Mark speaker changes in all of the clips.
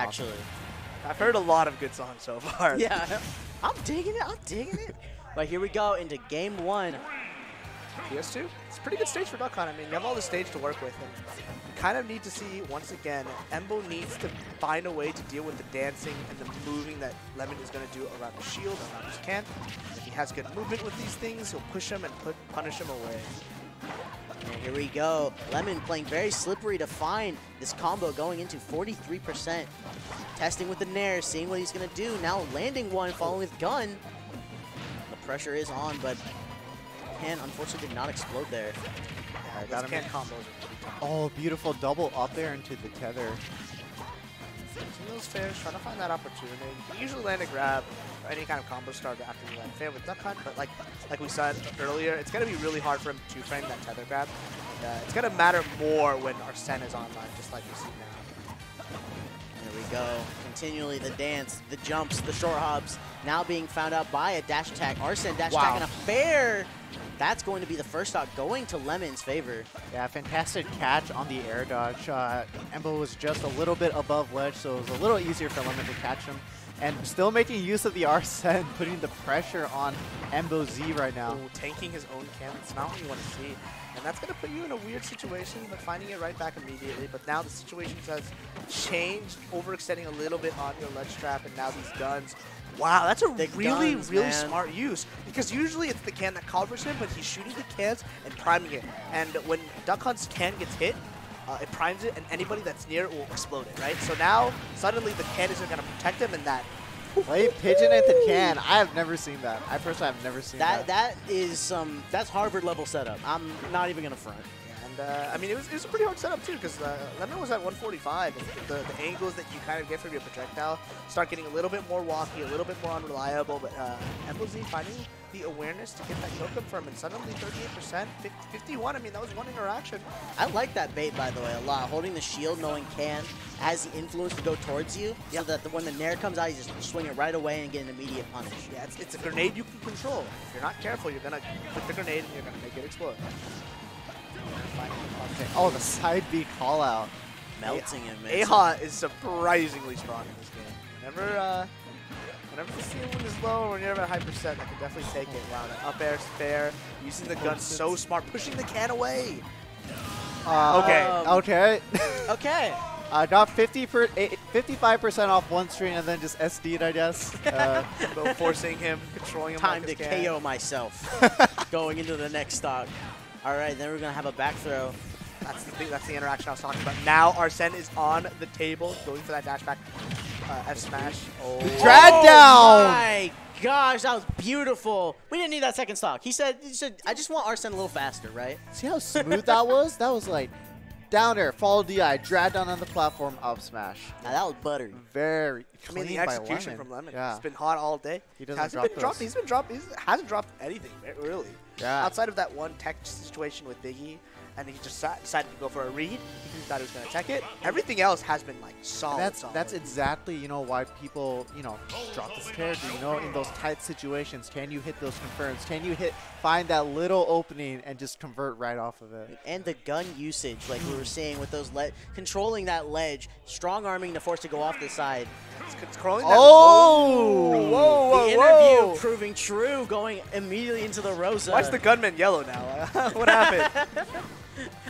Speaker 1: actually.
Speaker 2: I've heard a lot of good songs so far.
Speaker 1: Yeah, I'm digging it. I'm digging it. But here we go into game 1.
Speaker 2: PS2, it's a pretty good stage for Duck Hunt. I mean, you have all the stage to work with. And you kind of need to see, once again, Embo needs to find a way to deal with the dancing and the moving that Lemmon is going to do around the shield, around his can. If he has good movement with these things, he'll push him and punish him away.
Speaker 1: And here we go. Lemmon playing very slippery to find this combo going into 43%. Testing with the Nair, seeing what he's going to do. Now landing one, following with gun. The pressure is on, but can unfortunately did not explode there.
Speaker 2: Yeah, those can combos are pretty tough.
Speaker 3: Oh, beautiful double up there into the tether.
Speaker 2: Using those fairs, trying to find that opportunity. You usually land a grab or any kind of combo start after you land fair with Duck Hunt, but like we said earlier, it's going to be really hard for him to frame that tether grab. And, it's going to matter more when Arsene is online, just like we see now.
Speaker 1: There we go. Continually the dance, the jumps, the short hops, now being found out by a dash attack. Arsene dash attack and a fair. That's going to be the first stock going to Lemmon's favor.
Speaker 3: Yeah, fantastic catch on the air dodge. Embo was just a little bit above ledge, so it was a little easier for Lemmon to catch him. And still making use of the Arsene, putting the pressure on Embo Z right now.
Speaker 2: Ooh, tanking his own can, it's not what you want to see. And that's going to put you in a weird situation, but finding it right back immediately. But now the situation has changed, overextending a little bit on your ledge trap, and now these guns. Wow, that's a really smart use. Because usually it's the can that covers him, but he's shooting the cans and priming it. And when Duck Hunt's can gets hit, it primes it, and anybody that's near it will explode it, right? So now, suddenly the can isn't going to protect him, and that...
Speaker 3: Play pigeon at the can. I have never seen that. I personally have never seen that.
Speaker 1: That is that's Harvard level setup. I'm not even going to front.
Speaker 2: And I mean, it was a pretty hard setup too, because Lemmon was at 145, and the angles that you kind of get from your projectile start getting a little bit more walky, a little bit more unreliable, but Embo Z finding the awareness to get that kill confirm, and suddenly 38%, 51, I mean, that was one interaction.
Speaker 1: I like that bait, by the way, a lot. Holding the shield, knowing can has the influence to go towards you, so that when the Nair comes out, you just swing it right away and get an immediate punish.
Speaker 2: Yeah, it's a grenade you can control. If you're not careful, you're going to put the grenade and you're going to make it explode.
Speaker 3: Okay. Oh, the side B call out.
Speaker 1: Melting him.
Speaker 2: Aha is surprisingly strong in this game. Whenever the ceiling is low or when you're at a high percent, I can definitely take it. Wow, that up air spare, using the gun so smart, pushing the can away.
Speaker 3: Okay.
Speaker 1: Okay.
Speaker 3: I got 55% off one string and then just SD'd, I guess.
Speaker 2: Forcing him, controlling him.
Speaker 1: Time to KO myself. Going into the next stock. All right, then we're going to have a back throw.
Speaker 2: That's the thing. That's the interaction I was talking about. Now Arsene is on the table, going for that dash back F smash.
Speaker 3: Oh. Drag down!
Speaker 1: Oh my gosh, that was beautiful. We didn't need that second stock. He said, I just want Arsene a little faster, right?
Speaker 3: See how smooth that was? That was like down air, follow DI, drag down on the platform, up smash.
Speaker 1: Now that was buttery.
Speaker 3: Very clean.
Speaker 2: I mean, the execution from Lemmon.
Speaker 3: Yeah.
Speaker 2: It's been hot all day.
Speaker 3: He hasn't dropped.
Speaker 2: He hasn't dropped anything, really.
Speaker 3: Yeah.
Speaker 2: Outside of that one tech situation with Biggie, and he just decided to go for a read. He thought he was going to tech it. Everything else has been like solid.
Speaker 3: That's exactly why people drop this character. In those tight situations, can you hit those confirms? Can you find that little opening and just convert right off of it?
Speaker 1: And the gun usage, like we were saying with those controlling that ledge, strong arming to force to go off the side.
Speaker 2: Controlling that.
Speaker 3: Oh!
Speaker 2: Whoa!
Speaker 1: The interview proving true, going immediately into the Rosa.
Speaker 2: Why's the gunman yellow now? What happened?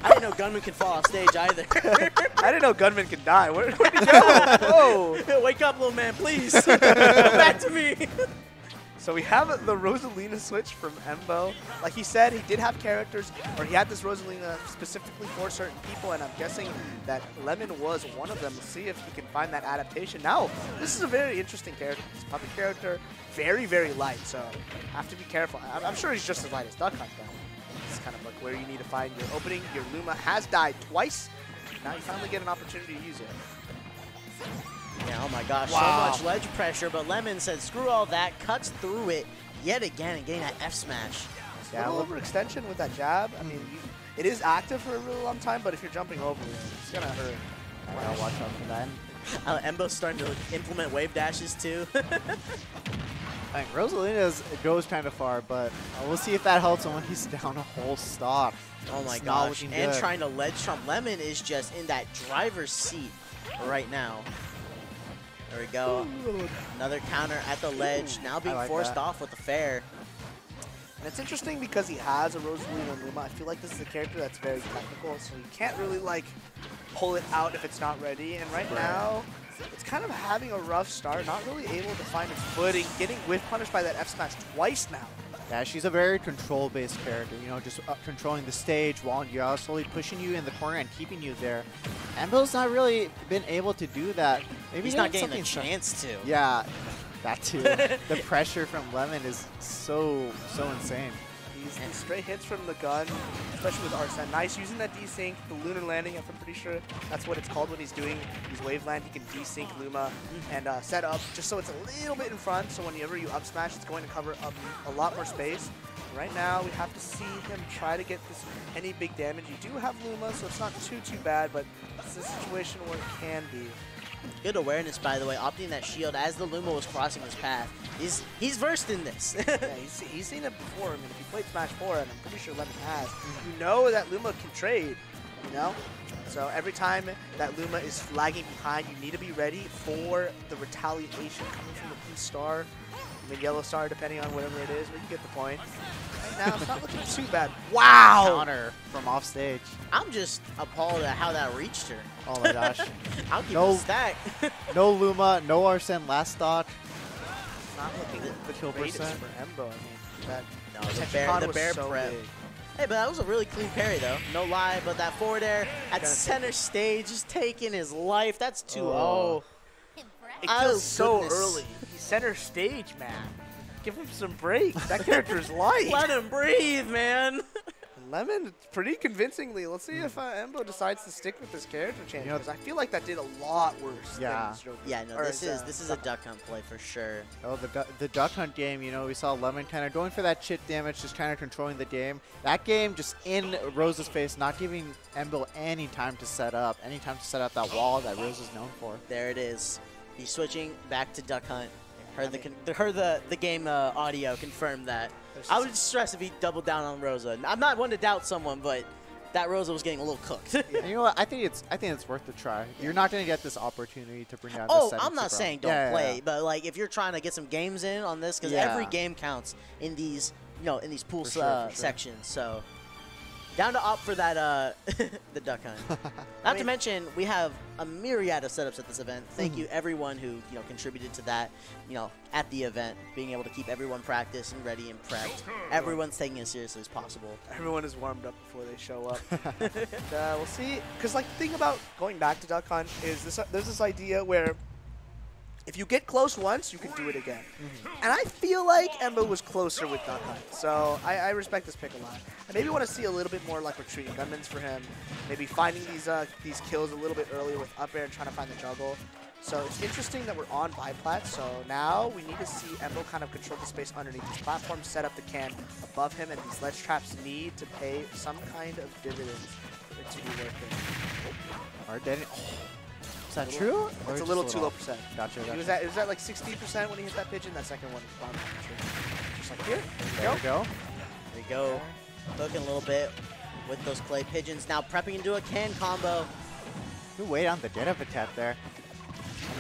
Speaker 1: I didn't know gunman could fall off stage either.
Speaker 2: I didn't know gunman could die. Where'd he go? Whoa!
Speaker 1: Wake up, little man, please. Come back to me.
Speaker 2: So we have the Rosalina switch from Embo. Like he said, he did have characters, or he had this Rosalina specifically for certain people, and I'm guessing that Lemmon was one of them. Let's see if he can find that adaptation. Now, this is a very interesting character. This puppet character, very, very light, so have to be careful. I'm sure he's just as light as Duck Hunt, though. It's kind of like where you need to find your opening. Your Luma has died twice. Now you finally get an opportunity to use it.
Speaker 1: Yeah, oh my gosh, so much ledge pressure, but Lemmon said screw all that, cuts through it yet again and getting that F smash.
Speaker 2: Yeah, a little overextension with that jab. I mean, it is active for a really long time, but if you're jumping over it, it's going to hurt.
Speaker 3: I'll watch out for that.
Speaker 1: Embo's starting to implement wave dashes too.
Speaker 3: I think Rosalina goes kind of far, but we'll see if that helps him when he's down a whole stock.
Speaker 1: Oh my gosh, and trying to ledge trump. Lemmon is just in that driver's seat right now. we go. Another counter at the ledge, now being forced off with the fair.
Speaker 2: And it's interesting because he has a Rosalina and Luma. I feel like this is a character that's very technical, so you can't really like pull it out if it's not ready. And right now, it's kind of having a rough start, not really able to find its footing, getting whiff punished by that F smash twice now.
Speaker 3: Yeah, she's a very control-based character, you know, just controlling the stage while you're slowly pushing you in the corner and keeping you there. Embo's not really been able to do that. Maybe
Speaker 1: he's not getting the chance to.
Speaker 3: Yeah, that too. The pressure from Lemmon is so insane.
Speaker 2: These straight hits from the gun, especially with Arsene. Nice using that desync, the lunar landing, I'm pretty sure that's what it's called when he's doing these wave land. He can desync Luma and set up just so it's a little bit in front, so whenever you up smash, it's going to cover up a lot more space. Right now, we have to see him try to get this any big damage. You do have Luma, so it's not too bad, but it's a situation where it can be.
Speaker 1: Good awareness, by the way, opting that shield as the Luma was crossing his path. He's versed in this.
Speaker 2: Yeah, he's seen it before. I mean, if you played Smash 4, and I'm pretty sure Lemmon has, you know that Luma can trade, you know? So every time that Luma is lagging behind, you need to be ready for the retaliation coming from the blue star, I mean yellow star, depending on whatever it is, but you get the point. Right now, it's not looking too bad. Wow!
Speaker 3: Counter from off stage.
Speaker 1: I'm just appalled at how that reached her.
Speaker 3: Oh my gosh.
Speaker 1: I'll keep it stack.
Speaker 3: No Luma, no Arsene last stock.
Speaker 2: It's not looking the
Speaker 3: kill
Speaker 2: greatest
Speaker 3: percent
Speaker 2: for Embo. I mean, that
Speaker 1: the bear
Speaker 2: so
Speaker 1: prep.
Speaker 2: big.
Speaker 1: Hey, but that was a really clean parry, though. No lie, but that forward air at center stage is taking his life. That's 2-0.
Speaker 2: Oh. It feels so early. He's center stage, man. Give him some breaks. That character's light.
Speaker 1: Let him breathe, man.
Speaker 2: Lemmon, pretty convincingly. Let's see if Embo decides to stick with this character change, because I feel like that did a lot worse.
Speaker 3: Yeah.
Speaker 1: Yeah, no, this is a duck hunt play for sure.
Speaker 3: Oh, the duck hunt game, you know, we saw Lemmon kind of going for that chip damage, just kind of controlling the game. That game just in Rose's face, not giving Embo any time to set up, that wall that Rose is known for.
Speaker 1: There it is. He's switching back to duck hunt. Heard the game audio confirmed that. I would stress if he doubled down on Rosa. I'm not one to doubt someone, but that Rosa was getting a little cooked.
Speaker 3: You know what? I think it's worth a try. You're not going to get this opportunity to bring out.
Speaker 1: Oh, I'm not saying don't play, but like if you're trying to get some games in on this, because every game counts in these pool sections. So down to opt for that the duck hunt. Not to mention we have a myriad of setups at this event. Thank you everyone who contributed to that. At the event, being able to keep everyone practiced and ready and prepped. Everyone's taking it as seriously as possible.
Speaker 2: Everyone is warmed up before they show up. And, we'll see. Because like the thing about going back to duck hunt is there's this idea where if you get close once, you can do it again. And I feel like Embo was closer with duck hunt. So I respect this pick a lot. I maybe want to see a little bit more like retreating gunmans for him. Maybe finding these kills a little bit earlier with up air and trying to find the juggle. So it's interesting that we're on biplat, so now we need to see Embo kind of control the space underneath. These platforms set up the can above him, and these ledge traps need to pay some kind of dividends for it to be worth it.
Speaker 3: Is that true?
Speaker 2: It's a little too low percent.
Speaker 3: Gotcha.
Speaker 2: It was at like 60% when he hit that pigeon. That second one was bomb. Just like here.
Speaker 3: There we go.
Speaker 1: There we go. Cooking a little bit with those clay pigeons. Now prepping into a can combo.
Speaker 3: Good wait on the dead of attack there.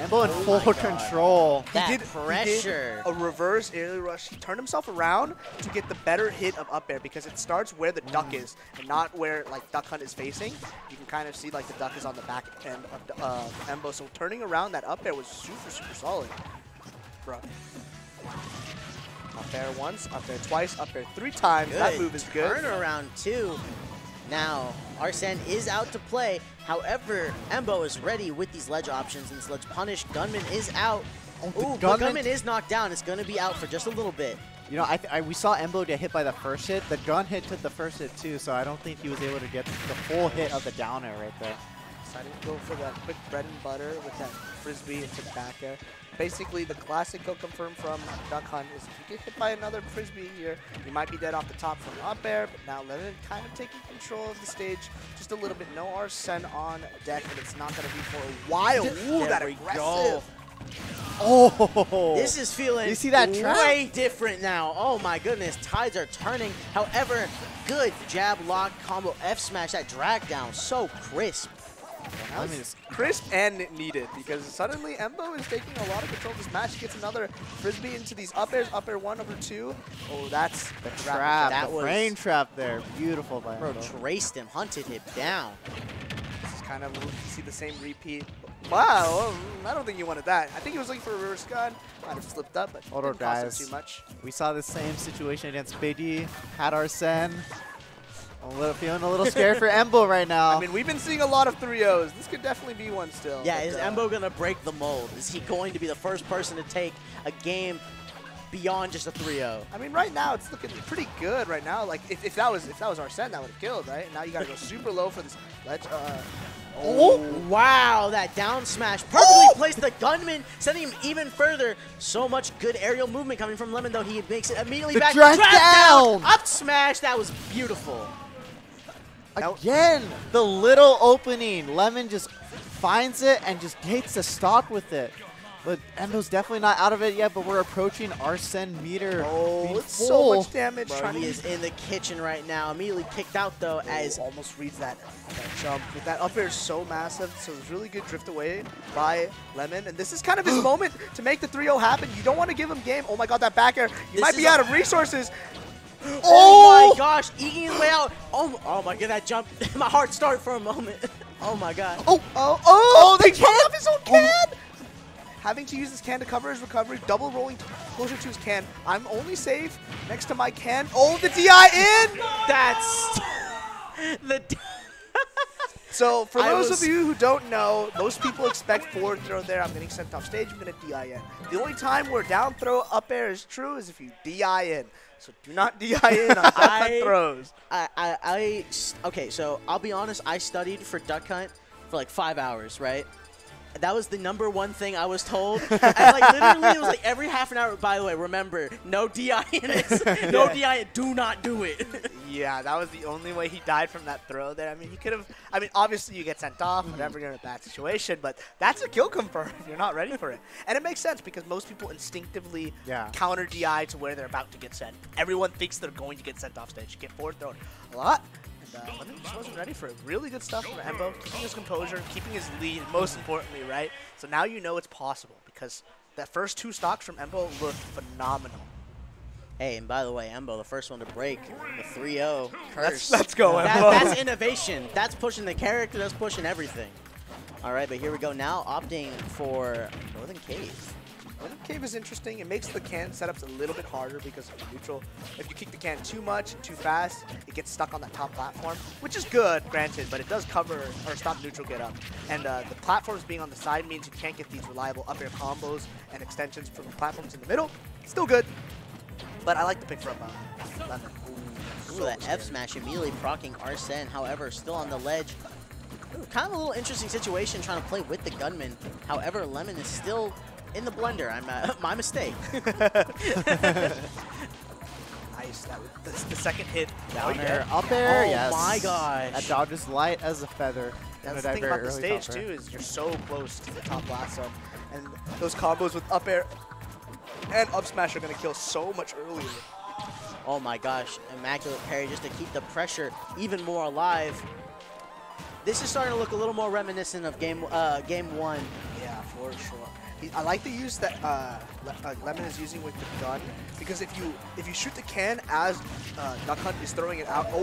Speaker 3: Embo in full control.
Speaker 1: That pressure.
Speaker 2: He did a reverse aerial rush. He turned himself around to get the better hit of up air because it starts where the duck is and not where like duck hunt is facing. You can kind of see like the duck is on the back end of Embo. So turning around that up air was super solid. Bro. Up air once, up air twice, up air 3 times.
Speaker 1: Good.
Speaker 2: That move is good.
Speaker 1: Turn around too. Now, Arsene is out to play. However, Embo is ready with these ledge options, and this ledge punish. Gunman is out. Ooh, but Gunman is knocked down. It's going to be out for just a little bit.
Speaker 3: You know, we saw Embo get hit by the first hit. The gun hit took the first hit too, so I don't think he was able to get the full hit of the down air right there.
Speaker 2: Decided to go for that quick bread and butter with that frisbee into the back air. Basically, the classic kill confirm from Duck Hunt is if you get hit by another frisbee here, you might be dead off the top from up air, but now Lemmon kind of taking control of the stage just a little bit. No Arsene on deck, and it's not going to be for a while. Ooh, that aggressive.
Speaker 3: Oh!
Speaker 1: This is feeling way different now. Oh my goodness, tides are turning. However, good jab lock combo F smash, that drag down, so crisp.
Speaker 2: That was crisp and needed because suddenly Embo is taking a lot of control of this match. He gets another frisbee into these up airs, up air 1, up air 2. Oh, that's
Speaker 3: The trap,
Speaker 1: That
Speaker 3: the
Speaker 1: was-
Speaker 3: frame trap there. Beautiful by
Speaker 1: Bro,
Speaker 3: Embo.
Speaker 1: traced him, hunted him down.
Speaker 2: This is kind of, you see the same repeat. Wow, I don't think you wanted that. I think he was looking for a reverse gun. Might have slipped up, but
Speaker 3: Hold on,
Speaker 2: didn't cost him
Speaker 3: guys.
Speaker 2: too much.
Speaker 3: We saw the same situation against Biggie. Had Arsene. Feeling a little scared for Embo right now.
Speaker 2: I mean, we've been seeing a lot of 3-0s. This could definitely be one still.
Speaker 1: Yeah,
Speaker 2: but,
Speaker 1: is Embo going to break the mold? Is he going to be the first person to take a game beyond just a 3-0?
Speaker 2: I mean, right now it's looking pretty good. Right now, like if that was Arsene, that would have killed, right? Now you got to go super low for this ledge.
Speaker 1: Oh, wow, that down smash perfectly placed the gunman, sending him even further. So much good aerial movement coming from Lemmon, though. He makes it immediately
Speaker 3: The
Speaker 1: back.
Speaker 3: drag down!
Speaker 1: Up smash, that was beautiful.
Speaker 3: Again, the little opening. Lemmon just finds it and just takes the stock with it. But Embo's definitely not out of it yet, but we're approaching Arsene meter. being
Speaker 2: It's so
Speaker 3: full.
Speaker 2: much damage.
Speaker 1: Bro,
Speaker 2: Trying
Speaker 1: he
Speaker 2: to
Speaker 1: is in the kitchen right now. Immediately kicked out, though, as
Speaker 2: almost reads that jump. With that up air is so massive, so it's really good drift away by Lemmon. And this is kind of his moment to make the 3-0 happen. You don't want to give him game. Oh my god, that back air. You
Speaker 1: This
Speaker 2: might
Speaker 1: is
Speaker 2: be
Speaker 1: a-
Speaker 2: out of resources.
Speaker 1: oh my gosh, eking his way out. Oh my god, that jump. My heart started for a moment. Oh my god.
Speaker 2: They can off his own can! Having to use his can to cover his recovery, double rolling closer to his can. I'm only safe next to my can. Oh, the DI in!
Speaker 1: That's the.
Speaker 2: So, for
Speaker 1: I
Speaker 2: those
Speaker 1: was-
Speaker 2: of you who don't know, most people expect forward throw there. I'm getting sent off stage. I'm going to DI in. The only time where down throw up air is true is if you DI in. So, do not DI in on duck hunt throws.
Speaker 1: Okay, so I'll be honest. I studied for duck hunt for like 5 hours, right? That was the #1 thing I was told. And like literally, it was like every half an hour. By the way, remember, no DI in it. No DI in. Do not do it.
Speaker 2: Yeah, that was the only way he died from that throw there. I mean, he could have. I mean, obviously you get sent off whenever you're in a bad situation, but that's a kill confirm if you're not ready for it. And it makes sense because most people instinctively counter DI to where they're about to get sent. Everyone thinks they're going to get sent off stage. You get forward thrown a lot. And Lemmon just wasn't ready for it. Really good stuff from Embo, keeping his composure, keeping his lead, most importantly, right? So now you know it's possible because that first 2 stocks from Embo looked phenomenal.
Speaker 1: Hey, and by the way, Embo, the first one to break the 3-0 curse.
Speaker 2: Let's go, Embo.
Speaker 1: That's innovation. That's pushing the character. That's pushing everything. All right, but here we go now, opting for Northern Cave.
Speaker 2: Northern Cave is interesting. It makes the can setups a little bit harder because of the neutral. If you kick the can too much and too fast, it gets stuck on that top platform, which is good, granted, but it does cover or stop neutral get up. And the platforms being on the side means you can't get these reliable up air combos and extensions from the platforms in the middle. Still good, but I like the pick from Lemmon.
Speaker 1: Ooh, that F smash immediately proccing Arsene. However, still on the ledge. Ooh, kind of a little interesting situation trying to play with the gunman. However, Lemmon is still in the blender. My mistake.
Speaker 2: Nice. That was the second hit.
Speaker 3: Down air, up air,
Speaker 1: Oh
Speaker 3: yes.
Speaker 1: my gosh.
Speaker 3: That dodge is light as a feather.
Speaker 2: That's the thing about the stage, too, is you're so close to the top blast zone. And those combos with up air and up smash are going to kill so much earlier.
Speaker 1: Oh my gosh. Immaculate parry just to keep the pressure even more alive. This is starting to look a little more reminiscent of game 1.
Speaker 2: Yeah, for sure. I like the use that Lemmon is using with the gun because if you shoot the can as Duck Hunt is throwing it out, a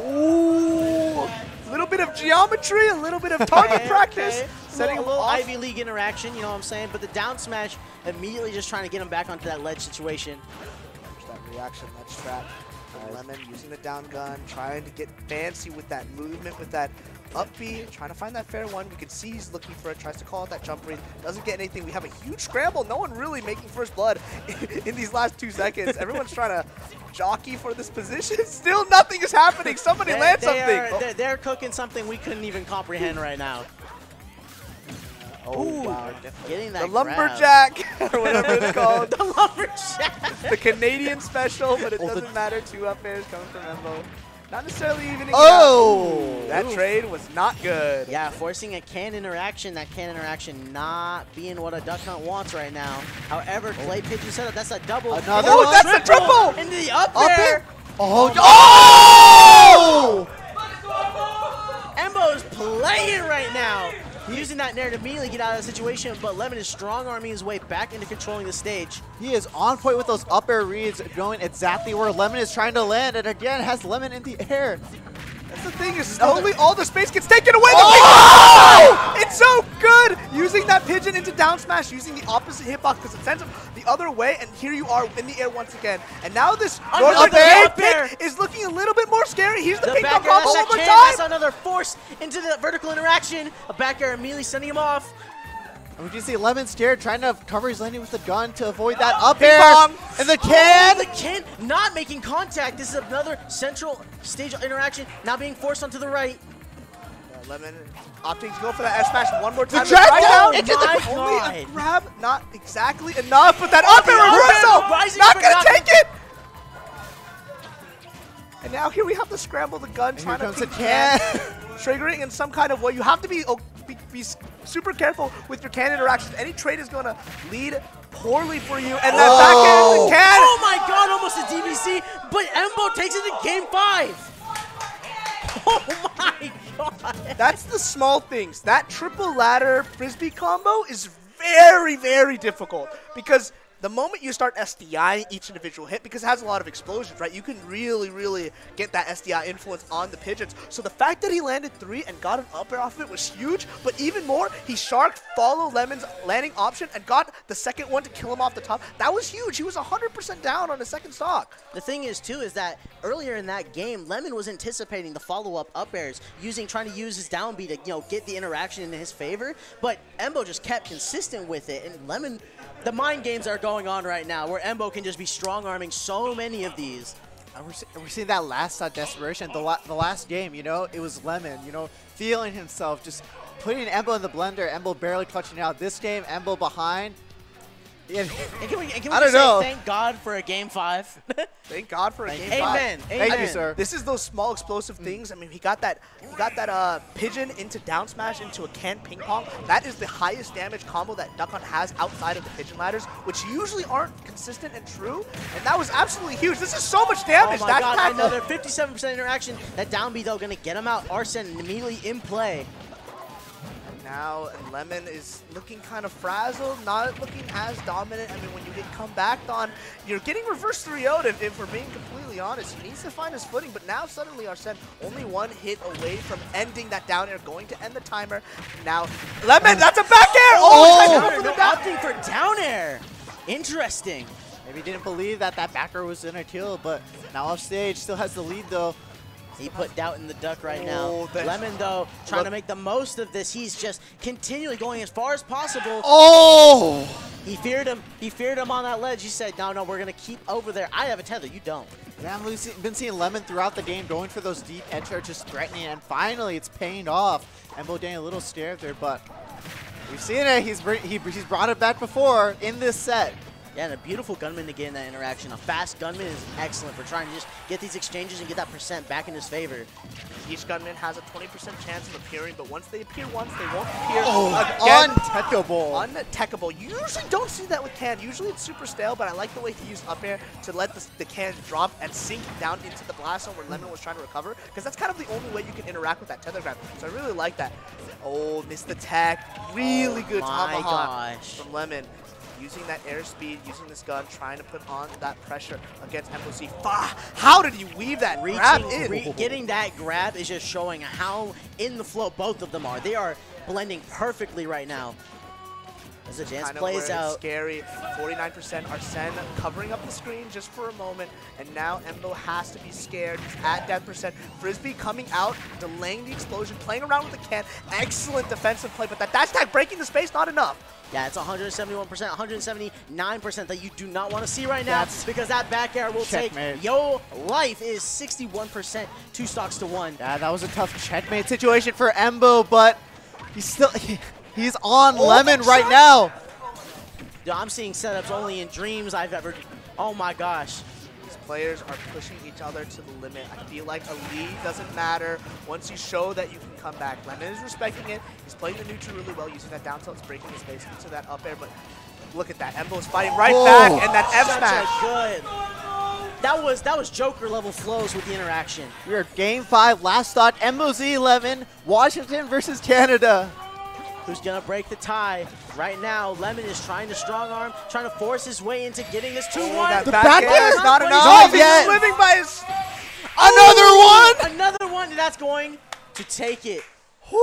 Speaker 2: little bit of geometry, a little bit of target practice, setting
Speaker 1: a
Speaker 2: him
Speaker 1: little
Speaker 2: off.
Speaker 1: Ivy League interaction, you know what I'm saying? But the down smash immediately just trying to get him back onto that ledge situation.
Speaker 2: There's that reaction ledge trap. Lemmon using the down gun, trying to get fancy with that movement, with that up B, trying to find that fair one. You can see he's looking for it, tries to call out that jump read, doesn't get anything. We have a huge scramble. No one really making first blood in these last 2 seconds. Everyone's trying to jockey for this position. Still nothing is happening. Somebody land something.
Speaker 1: They're cooking something we couldn't even comprehend right now.
Speaker 2: Oh, wow.
Speaker 1: Getting that
Speaker 2: The lumberjack, or whatever it's called.
Speaker 1: The lumberjack.
Speaker 2: The Canadian special, but it doesn't matter. 2 up airs coming from Embo. Not necessarily evening it
Speaker 3: out.
Speaker 2: That trade was not good.
Speaker 1: Yeah, forcing a can interaction. That can interaction not being what a Duck Hunt wants right now. However, Clay Pigeon setup. That's a double.
Speaker 3: Another
Speaker 2: Oh,
Speaker 3: one.
Speaker 2: that's a triple!
Speaker 1: Into the up
Speaker 3: Up
Speaker 1: air.
Speaker 3: air. Oh,
Speaker 1: Embo's playing right now. using that nair to immediately get out of the situation, but Lemmon is strong-arming his way back into controlling the stage.
Speaker 3: He is on point with those up air reads, going exactly where Lemmon is trying to land, and again has Lemmon in the air.
Speaker 2: That's the thing is slowly all the space gets taken away. Oh! It's so good! Using that pigeon into down smash, using the opposite hitbox because it sends him the other way, and here you are in the air once again. And now this northern pick is looking a little bit more scary. Here's the ping pong combo one more time.
Speaker 1: That's another force into the vertical interaction. A back air immediately sending him off.
Speaker 3: And we can see Lemmon scared, trying to cover his landing with the gun to avoid that up air. And the can!
Speaker 1: The can not making contact. This is another central stage interaction, now being forced onto the right.
Speaker 2: Lemmon opting to go for that F smash one more time.
Speaker 3: The drag down!
Speaker 2: Only a grab, not exactly enough, but that up air reversal! Not gonna take it! And now here we have to scramble the gun, trying to pick can. Triggering in some kind of way. You have to be super careful with your can interactions. Any trade is going to lead poorly for you. And that back end the can.
Speaker 1: Oh my god, almost a DBC, but Embo takes it to game 5. Oh my god.
Speaker 2: That's the small things. That triple ladder frisbee combo is very, very difficult because the moment you start SDIing each individual hit, because it has a lot of explosions, right, you can really, really get that SDI influence on the pigeons. So the fact that he landed 3 and got an up air off of it was huge, but even more, he sharked follow Lemmon's landing option and got the second one to kill him off the top. That was huge. He was 100% down on the second stock.
Speaker 1: The thing is, too, is that earlier in that game, Lemmon was anticipating the follow-up up airs, trying to use his down B to, get the interaction in his favor, but Embo just kept consistent with it, and Lemmon, the mind games are going on right now, where Embo can just be strong-arming so many of these.
Speaker 3: And we're seeing that last desperation, the last game, it was Lemmon, feeling himself, just putting Embo in the blender, Embo barely clutching out. This game, Embo behind.
Speaker 1: And can we just say thank God for a game 5?
Speaker 2: Thank God for a game 5.
Speaker 1: Amen.
Speaker 3: Thank you, sir.
Speaker 2: This is those small explosive things. I mean, he got that pigeon into down smash into a can ping pong. That is the highest damage combo that Duck Hunt has outside of the pigeon ladders, which usually aren't consistent and true. And that was absolutely huge. This is so much damage.
Speaker 1: Oh my god, another 57% interaction. That down B though gonna get him out. Arsene immediately in play.
Speaker 2: Now Lemmon is looking kind of frazzled, not looking as dominant. I mean, when you get come back on, you're getting reverse 3-0'd if we're being completely honest. He needs to find his footing, but now suddenly Arsene only one hit away from ending that down air, going to end the timer. Now, Lemmon, that's a back air!
Speaker 1: Opting for down air. Interesting.
Speaker 3: Maybe he didn't believe that back air was gonna kill, but now off stage, still has the lead though.
Speaker 1: He put doubt in the duck right now. Lemmon, though, trying to make the most of this. He's just continually going as far as possible.
Speaker 3: Oh!
Speaker 1: He feared him. He feared him on that ledge. He said, no, we're going to keep over there. I have a tether. You don't.
Speaker 3: Yeah, I've been seeing Lemmon throughout the game going for those deep edge charges, threatening, and finally it's paying off. Embo getting a little scared there, but we've seen it. He's brought it back before in this set.
Speaker 1: Yeah, and a beautiful gunman to get in that interaction. A fast gunman is excellent for trying to just get these exchanges and get that percent back in his favor.
Speaker 2: Each gunman has a 20% chance of appearing, but once they appear once, they won't appear
Speaker 3: again. Untechable.
Speaker 2: Untechable. You usually don't see that with can. Usually it's super stale, but I like the way he used up air to let the can drop and sink down into the blast zone where Lemmon was trying to recover, because that's kind of the only way you can interact with that tether grab. So I really like that. Oh, missed the tech. Really good tomahawk from Lemmon. Using that airspeed, using this gun, trying to put on that pressure against MOC. How did he weave that grab in?
Speaker 1: Getting that grab is just showing how in the flow both of them are. They are blending perfectly right now. As the dance plays out.
Speaker 2: Scary. 49% Arsene covering up the screen just for a moment. And now Embo has to be scared. He's at death percent. Frisbee coming out, delaying the explosion, playing around with the can. Excellent defensive play, but that dash tag breaking the space, not enough.
Speaker 1: Yeah, it's 171%, 179% that you do not want to see right now, because that back air will take your life. Is 61%, 2 stocks to 1.
Speaker 3: Yeah, that was a tough checkmate situation for Embo, but he's still he's on Lemmon right now.
Speaker 1: Dude, I'm seeing setups only in dreams I've ever. Oh my gosh.
Speaker 2: Players are pushing each other to the limit. I feel like a lead doesn't matter once you show that you can come back. Lemmon is respecting it. He's playing the neutral really well, using that down tilt, breaking the space into that up air. But look at that. Embo's fighting right back, and that F smash.
Speaker 1: Good. That was Joker level flows with the interaction.
Speaker 3: We are game 5, last stock, Embo's 11, Washington versus Canada.
Speaker 1: Who's gonna break the tie? Right now, Lemmon is trying to strong arm, trying to force his way into getting this 2-1.
Speaker 2: The
Speaker 3: back air
Speaker 2: is not
Speaker 1: But
Speaker 2: enough.
Speaker 3: not
Speaker 2: He's
Speaker 3: yet.
Speaker 2: living by his...
Speaker 3: Another one!
Speaker 1: Another one, and that's going to take it.
Speaker 3: Woo!